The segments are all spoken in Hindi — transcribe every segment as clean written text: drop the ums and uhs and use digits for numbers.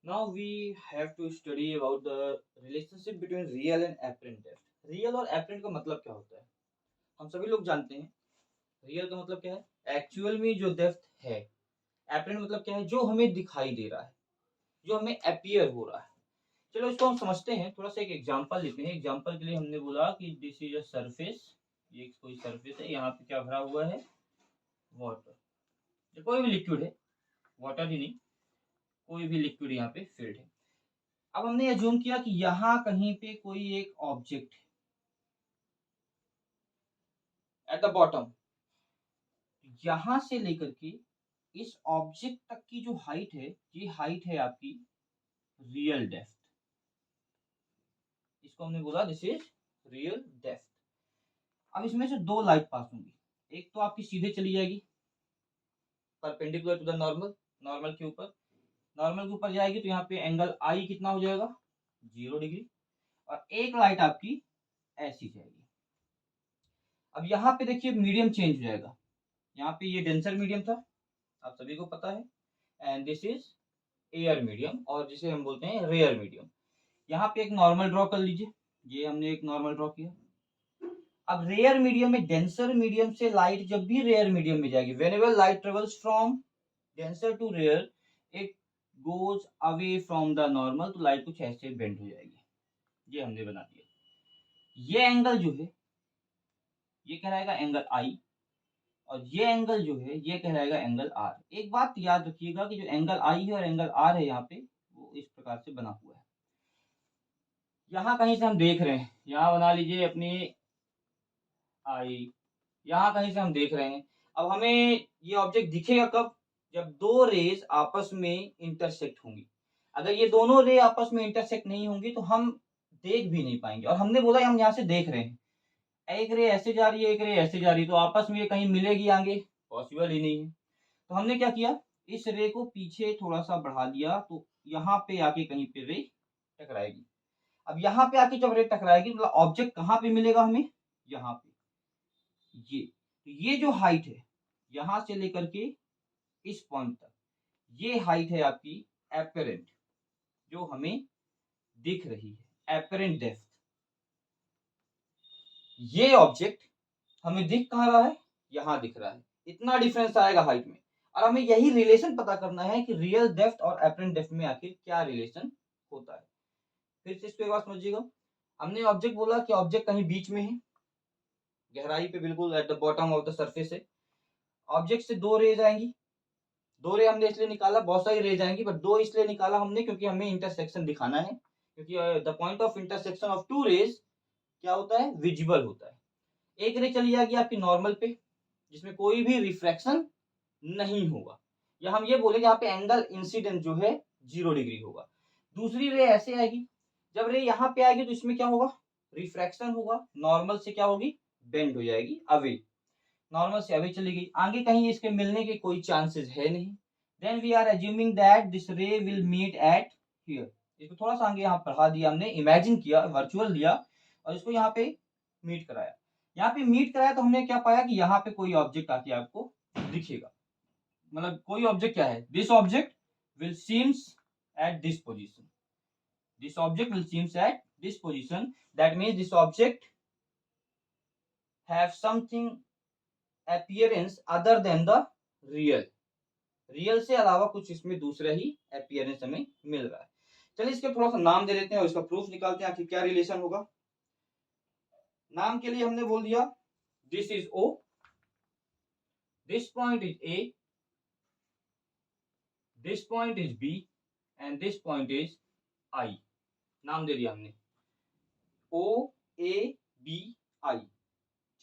Now we have to study about the relationship between real and apparent depth. Real और apparent का मतलब क्या होता है? हम सभी लोग जानते हैं रियल का मतलब क्या है, एक्चुअल में जो डेप्थ है। apparent मतलब क्या है, जो हमें दिखाई दे रहा है, जो हमें अपीयर हो रहा है। चलो इसको हम समझते हैं, थोड़ा सा एक एग्जांपल लेते हैं। एग्जांपल के लिए हमने बोला कि दिस इज अ सरफेस, ये कोई सरफेस है, यहाँ पे क्या भरा हुआ है, वाटर। कोई भी लिक्विड है, वाटर ही नहीं, कोई भी लिक्विड यहाँ पे फिल्ड है। अब हमने एज्यूम किया कि यहाँ कहीं पे कोई एक ऑब्जेक्ट है एट द बॉटम। यहां से लेकर के इस ऑब्जेक्ट तक की जो हाइट है, ये हाइट है आपकी रियल डेप्थ। इसको हमने बोला दिस इज रियल डेप्थ। अब इसमें से दो लाइट पास होंगी, एक तो आपकी सीधे चली जाएगी perpendicular to the normal, normal के ऊपर, नॉर्मल के ऊपर जाएगी तो यहाँ पे एंगल आई कितना हो जाएगा, 0 डिग्री। और एक लाइट आपकी ऐसी जाएगी। अब यहाँ पे देखिए मीडियम चेंज हो जाएगा। यहाँ पे ये डेंसर मीडियम था, आप सभी को पता है, and this is air medium, और जिसे हम बोलते हैं रेयर मीडियम। यहाँ पे एक नॉर्मल ड्रॉ कर लीजिए, ये हमने एक नॉर्मल ड्रॉ किया। अब रेयर मीडियम में डेंसर मीडियम से लाइट जब भी रेयर मीडियम में जाएगी, whenever light travels from denser to rare, it goes away from the normal, तो लाइट कुछ ऐसे बेंड हो जाएगी। ये हमने बना दिया। ये एंगल जो है ये कहलाएगा एंगल आई, और ये एंगल जो है ये कहलाएगा एंगल आर। एक बात याद रखिएगा कि जो एंगल आई है और एंगल आर है यहाँ पे, वो इस प्रकार से बना हुआ है। यहाँ कहीं से हम देख रहे हैं, यहाँ बना लीजिए अपनी आई, यहाँ कहीं से हम देख रहे हैं। अब हमें ये ऑब्जेक्ट दिखेगा कब, जब दो रेज आपस में इंटरसेक्ट होंगी। अगर ये दोनों रे आपस में इंटरसेक्ट नहीं होंगी तो हम देख भी नहीं पाएंगे। और हमने बोला हम यहाँ से देख रहे हैं, एक रे ऐसे जा रही है, एक रे ऐसे जा रही है, तो आपस में ये कहीं मिलेगी आगे, पॉसिबल ही नहीं है। तो हमने क्या किया, इस रे को पीछे थोड़ा सा बढ़ा दिया, तो यहाँ पे आके कहीं पे रे टकराएगी। अब यहाँ पे आके जब रे टकराएगी मतलब ऑब्जेक्ट कहाँ पे मिलेगा हमें, यहाँ पे। ये तो ये जो हाइट है यहां से लेकर के इस पॉइंट तक, ये हाइट है आपकी एपरेंट, जो हमें दिख रही है, एपरेंट डेप्थ। ये ऑब्जेक्ट हमें दिख कहाँ रहा है, यहां दिख रहा है। इतना डिफरेंस आएगा हाइट में। और हमें यही रिलेशन पता करना है कि रियल डेप्थ और एपरेंट डेप्थ में आखिर क्या रिलेशन होता है। फिर से इसको एक बार समझिएगा। हमने ऑब्जेक्ट बोला कि ऑब्जेक्ट कहीं बीच में है, गहराई पे बिल्कुल at the bottom of the surface है। ऑब्जेक्ट से दो रेज आएंगी, दो रे हमने इसलिए निकाला, बहुत सारी रेज आएंगी बट दो इसलिए निकाला हमने क्योंकि हमें इंटरसेक्शन दिखाना है। क्योंकि the point of intersection of two rays क्या होता है, विजिबल होता है। एक रे चली जाएगी आपकी नॉर्मल पे, जिसमें कोई भी रिफ्रैक्शन नहीं होगा, या हम ये बोले यहाँ पे एंगल इंसिडेंट जो है 0 डिग्री होगा। दूसरी रे ऐसे आएगी, जब रे यहाँ पे आएगी तो इसमें क्या होगा, रिफ्रैक्शन होगा, नॉर्मल से क्या होगी, बेंड हो जाएगी अवे, नॉर्मल से अवे चली गई, आगे कहीं इसके मिलने के कोई चांसेस है नहीं। Then we are assuming that this ray will meet at here. इसको थोड़ा सा आगे यहाँ पढ़ा दिया हमने, इमेजिन किया, वर्चुअल लिया और इसको यहाँ पे मीट कराया। यहाँ पे मीट कराया तो हमने क्या पाया कि यहाँ पे कोई ऑब्जेक्ट आके आपको दिखेगा। मतलब कोई ऑब्जेक्ट क्या है, this object will seems at this position, this object will seems at this position, that means this object have something appearance other than the real, real से अलावा कुछ इसमें दूसरा ही अपीयरेंस हमें मिल रहा है। चलिए इसके थोड़ा सा नाम दे देते हैं और इसका प्रूफ निकालते हैं आखिर क्या रिलेशन होगा। नाम के लिए हमने बोल दिया this is O, this point is A, this point is B and this point is I. नाम दे दिया हमने ओ ए बी आई।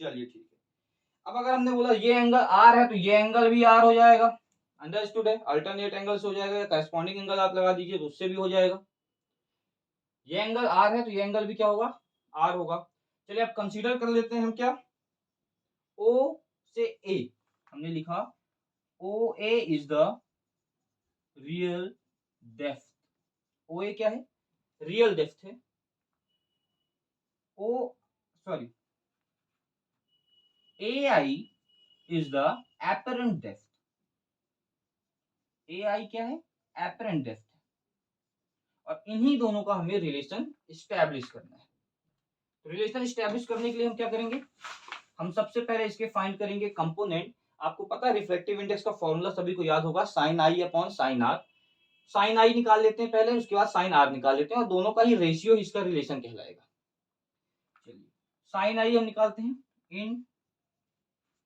चलिए ठीक है। अब अगर हमने बोला ये एंगल आर है तो ये एंगल भी आर हो जाएगा, अंडरस्टूड है, अल्टरनेट एंगल्स हो जाएगा, करस्पॉन्डिंग एंगल आप लगा दीजिए तो उससे भी हो जाएगा। ये एंगल आर है तो ये एंगल भी क्या होगा, आर होगा। चलिए अब कंसीडर कर लेते हैं हम क्या, ओ से ए हमने लिखा, O A is the real depth. O A क्या है, रियल डेप्थ है। Oh sorry, A I is the apparent depth. A I क्या है, एपरेंट डेप्थ। और इन्हीं दोनों का हमें रिलेशन स्टैब्लिश करना है। रिलेशन स्टैब्लिश करने के लिए हम क्या करेंगे, हम सबसे पहले इसके फाइंड करेंगे कंपोनेंट। आपको पता है रिफ्रैक्टिव इंडेक्स का फॉर्मूला सभी को याद होगा, sine I upon sine R. Sine I निकाल लेते हैं पहले, उसके बाद साइन आर निकाल लेते हैं, और दोनों का ही रेशियो इसका रिलेशन कहलाएगा। चलिए साइन आई हम निकालते हैं इन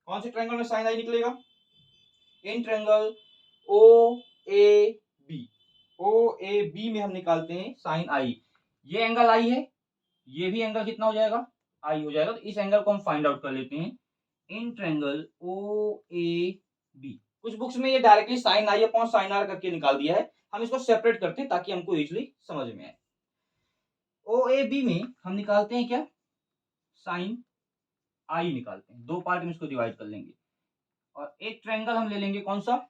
कौन से ट्रायंगल में साइन आई निकलेगा, in triangle O A B. O A B में हम निकालते हैं साइन आई। ये एंगल आई है, ये भी एंगल कितना हो जाएगा, आई हो जाएगा। तो इस एंगल को हम फाइंड आउट कर लेते हैं in triangle O A B. कुछ बुक्स में ये directly sine I upon sine R करके निकाल दिया है, हम इसको सेपरेट करते हैं ताकि हमको इजीली समझ में आए। ओ ए बी में हम निकालते हैं क्या, साइन आई निकालते हैं, दो पार्ट में इसको डिवाइड कर लेंगे, और एक ट्रायंगल हम ले लेंगे कौन सा,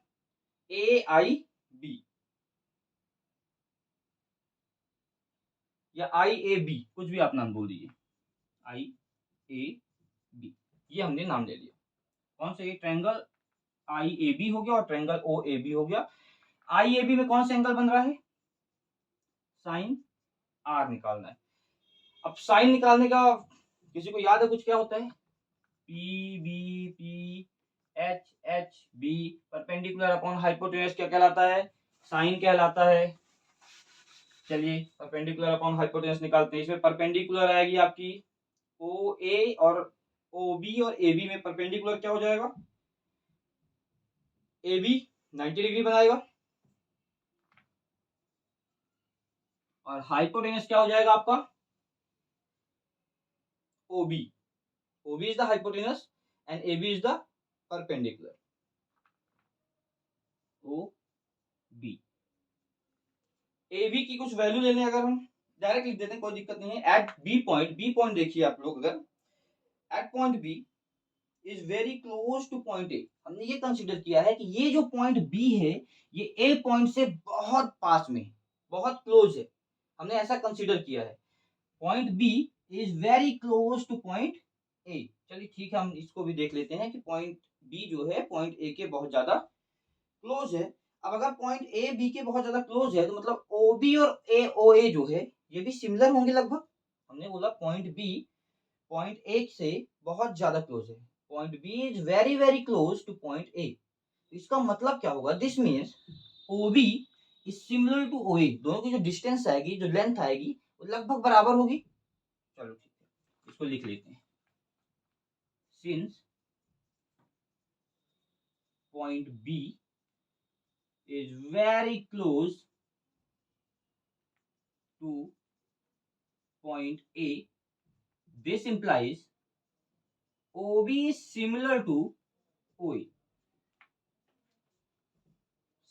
ए आई बी या आई ए बी, कुछ भी आप नाम बोल दीजिए, आई ए बी, ये हमने नाम ले लिया। कौन सा, ये ट्रायंगल आई ए बी हो गया और ट्रायंगल ओ ए बी हो गया। आई ए बी में कौन सा एंगल बन रहा है, साइन आर निकालना है। अब साइन निकालने का किसी को याद है कुछ, क्या होता है, P B P H H B, perpendicular upon hypotenuse क्या कहलाता है, साइन कहलाता है। चलिए परपेंडिकुलर अपॉन हाइपोटेनस निकालते हैं। इसमें परपेंडिकुलर आएगी आपकी ओ ए और ओ बी, और ए बी में परपेंडिकुलर क्या हो जाएगा, ए बी 90 डिग्री बनाएगा, और हाइपोटेनस क्या हो जाएगा आपका, O B. O B is the hypotenuse and A B is the perpendicular, O B. A B की कुछ वैल्यू ले लें, अगर हम डायरेक्ट लिख देते हैं कोई दिक्कत नहीं है। एट बी पॉइंट देखिए आप लोग, अगर at point B is very close to point A, हमने ये कंसीडर किया है कि ये जो पॉइंट बी है ये ए पॉइंट से बहुत पास में है, बहुत क्लोज है, हमने ऐसा कंसीडर किया है। Point B is very close to point A. चलिए ठीक है, हम इसको भी देख लेते हैं कि पॉइंट बी जो है पॉइंट ए के बहुत ज्यादा क्लोज है। अब अगर पॉइंट ए बी के बहुत ज्यादा क्लोज है तो मतलब ओ बी और ए ओ ए जो है ये भी सिमिलर होंगे लगभग। हमने बोला पॉइंट बी पॉइंट ए से बहुत ज्यादा क्लोज है, point B is very very close to point A. इसका मतलब क्या होगा, this means O B is similar to O A. दोनों की जो डिस्टेंस आएगी, जो लेंथ आएगी, वो लगभग बराबर होगी। चलो ठीक है, इसको लिख लेते हैं। Since point B is very close to point A, this implies OB is similar to OA।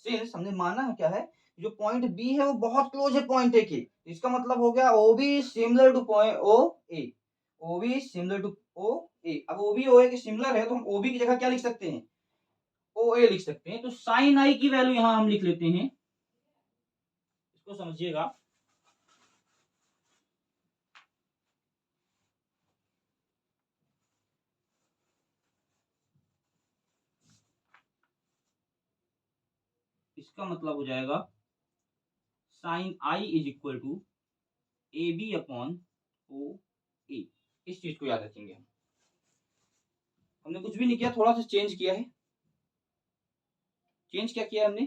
Since हमने माना है क्या है, जो पॉइंट B है वो बहुत क्लोज है पॉइंट A के, इसका मतलब हो गया OB is similar to point OA। OB is similar to OA। अब OB OA के सिमिलर है तो हम OB की जगह क्या लिख सकते हैं, OA लिख सकते हैं। तो साइन आई की वैल्यू यहां हम लिख लेते हैं, इसको समझिएगा। इसका मतलब हो जाएगा sine I is equal to A B upon O A. इस चीज को याद रखेंगे हम। हमने कुछ भी नहीं किया, थोड़ा सा चेंज किया है। चेंज क्या किया हमने,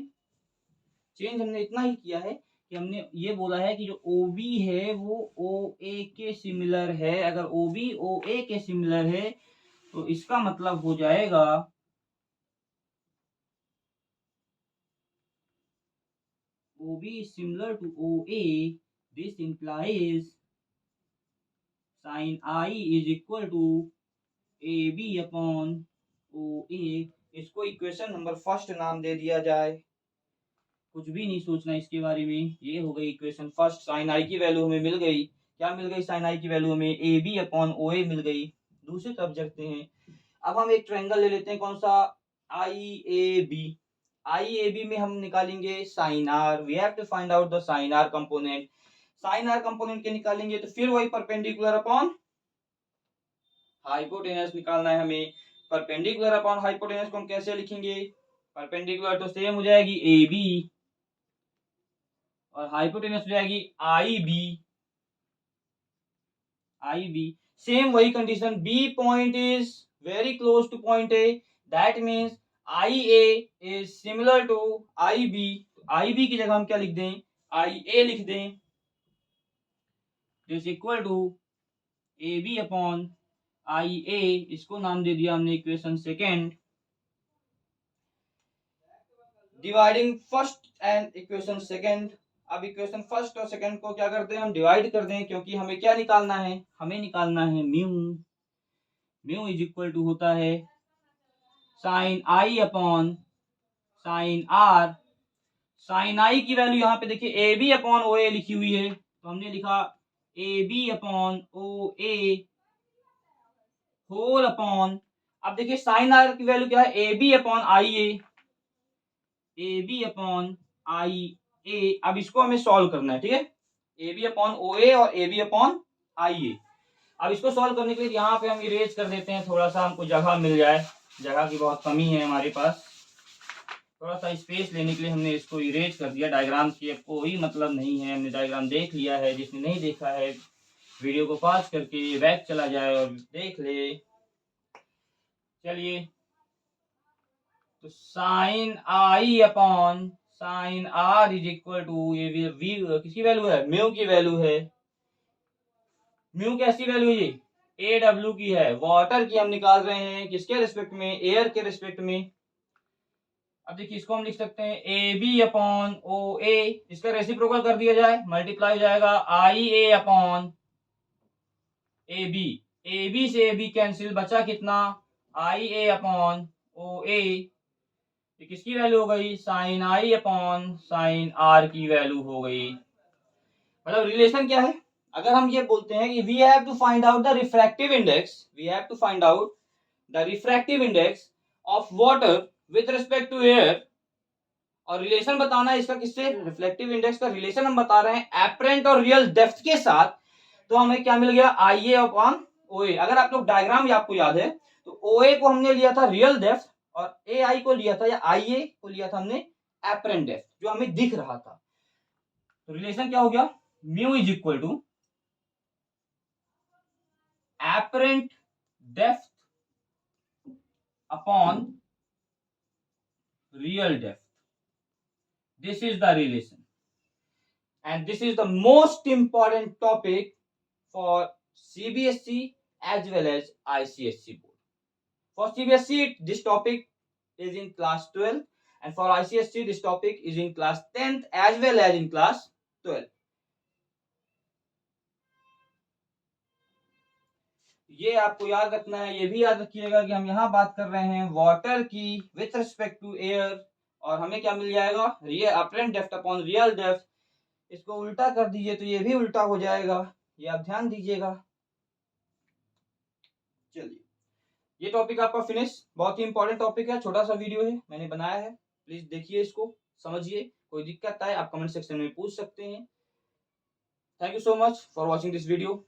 चेंज हमने इतना ही किया है कि हमने ये बोला है कि जो ओ बी है वो ओ ए के सिमिलर है। अगर ओ बी ओ ए के सिमिलर है तो इसका मतलब हो जाएगा OB is similar to OA, this implies sin I is equal to AB upon OA। इसको इक्वेशन नंबर फर्स्ट नाम दे दिया जाए, कुछ भी नहीं सोचना इसके बारे में। ये हो गई इक्वेशन फर्स्ट, साइन आई की वैल्यू हमें मिल गई। क्या मिल गई, साइन आई की वैल्यू हमें AB अपॉन OA मिल गई। दूसरी तरफ देखते हैं, अब हम एक ट्रायंगल ले लेते हैं, कौन सा, IAB। IAB में हम निकालेंगे sine R. We have to find out the sine R component. Sine R component के निकालेंगे तो फिर वही परपेंडिकुलर अपॉन हाइपोटेनस निकालना है हमें। परपेंडिकुलर अपॉन हाइपोटेनस को हम कैसे लिखेंगे, परपेंडिकुलर तो सेम हो जाएगी AB और हाइपोटेनस हो जाएगी आई बी। सेम वही condition, B point is very close to point A, that means I A is similar to I B. I B की जगह हम क्या लिख दें, आई ए लिख दें, is equal to A B upon I A. इसको नाम दे दिया हमने equation second. Dividing first and equation second. अब इक्वेशन फर्स्ट और सेकेंड को क्या करते हैं, हम डिवाइड कर दें, क्योंकि हमें क्या निकालना है, हमें निकालना है म्यू इज इक्वल टू होता है sine I upon sine R. Sine I की वैल्यू यहाँ पे देखिए ए बी अपॉन ओ ए लिखी हुई है, तो हमने लिखा A B upon O A whole upon, अब देखिए साइन आर की वैल्यू क्या है, ए बी अपॉन आई ए। अब इसको हमें सॉल्व करना है, ठीक है, ए बी अपॉन ओ ए और ए बी अपॉन आई ए। अब इसको सॉल्व करने के लिए यहाँ पे हम इरेज कर देते हैं, थोड़ा सा हमको जगह मिल जाए, जगह की बहुत कमी है हमारे पास, थोड़ा सा स्पेस लेने के लिए हमने इसको इरेज कर दिया। डायग्राम की अब कोई मतलब नहीं है, हमने डायग्राम देख लिया है। जिसने नहीं देखा है वीडियो को पॉज करके बैक चला जाए और देख ले। चलिए, तो sine I upon sine R is equal to, ये वी किसकी वैल्यू है, म्यू की वैल्यू है। म्यू कैसी वैल्यू है, ए डब्ल्यू की है, वाटर की हम निकाल रहे हैं, किसके रिस्पेक्ट में, एयर के रिस्पेक्ट में। अब देखिए इसको हम लिख सकते हैं ए बी अपॉन ओ ए, इसका रेसिप्रोकल कर दिया जाए, मल्टीप्लाई हो जाएगा आई ए अपॉन ए बी से ए बी कैंसिल, बचा कितना, आई ए अपॉन ओ ए। ये किसकी वैल्यू हो गई, sine I upon sine R की वैल्यू हो गई। मतलब रिलेशन क्या है, अगर हम ये बोलते हैं कि we have to find out the refractive index of water with respect to air, और रिलेशन बताना है इसका किससे, रिफ्लेक्टिव इंडेक्स का रिलेशन हम बता रहे हैं एपरेंट और रियल डेप्थ के साथ। तो हमें क्या मिल गया, आई ए अपॉन ओ ए। अगर आप लोग डायग्राम आपको याद है तो ओ ए को हमने लिया था रियल डेप्थ, और ए आई को लिया था, या आई ए को लिया था हमने एपरेंट डेप्थ, जो हमें दिख रहा था। तो रिलेशन क्या हो गया, mu is equal to apparent depth upon real depth. This is the relation, and this is the most important topic for CBSE as well as ICSE board. For CBSE, this topic is in class 12, and for ICSE, this topic is in class 10th as well as in class 12. ये आपको याद रखना है, ये भी याद रखिएगा कि हम यहाँ बात कर रहे हैं वाटर की विथ रिस्पेक्ट टू एयर, और हमें क्या मिल जाएगा, real apparent depth upon real depth. इसको उल्टा कर दीजिए तो ये भी उल्टा हो जाएगा, ये आप ध्यान दीजिएगा। चलिए, ये टॉपिक आपका फिनिश, बहुत ही इंपॉर्टेंट टॉपिक है, छोटा सा वीडियो है मैंने बनाया है, प्लीज देखिए इसको, समझिए। कोई दिक्कत आए आप कमेंट सेक्शन में पूछ सकते हैं। Thank you so much for watching this video.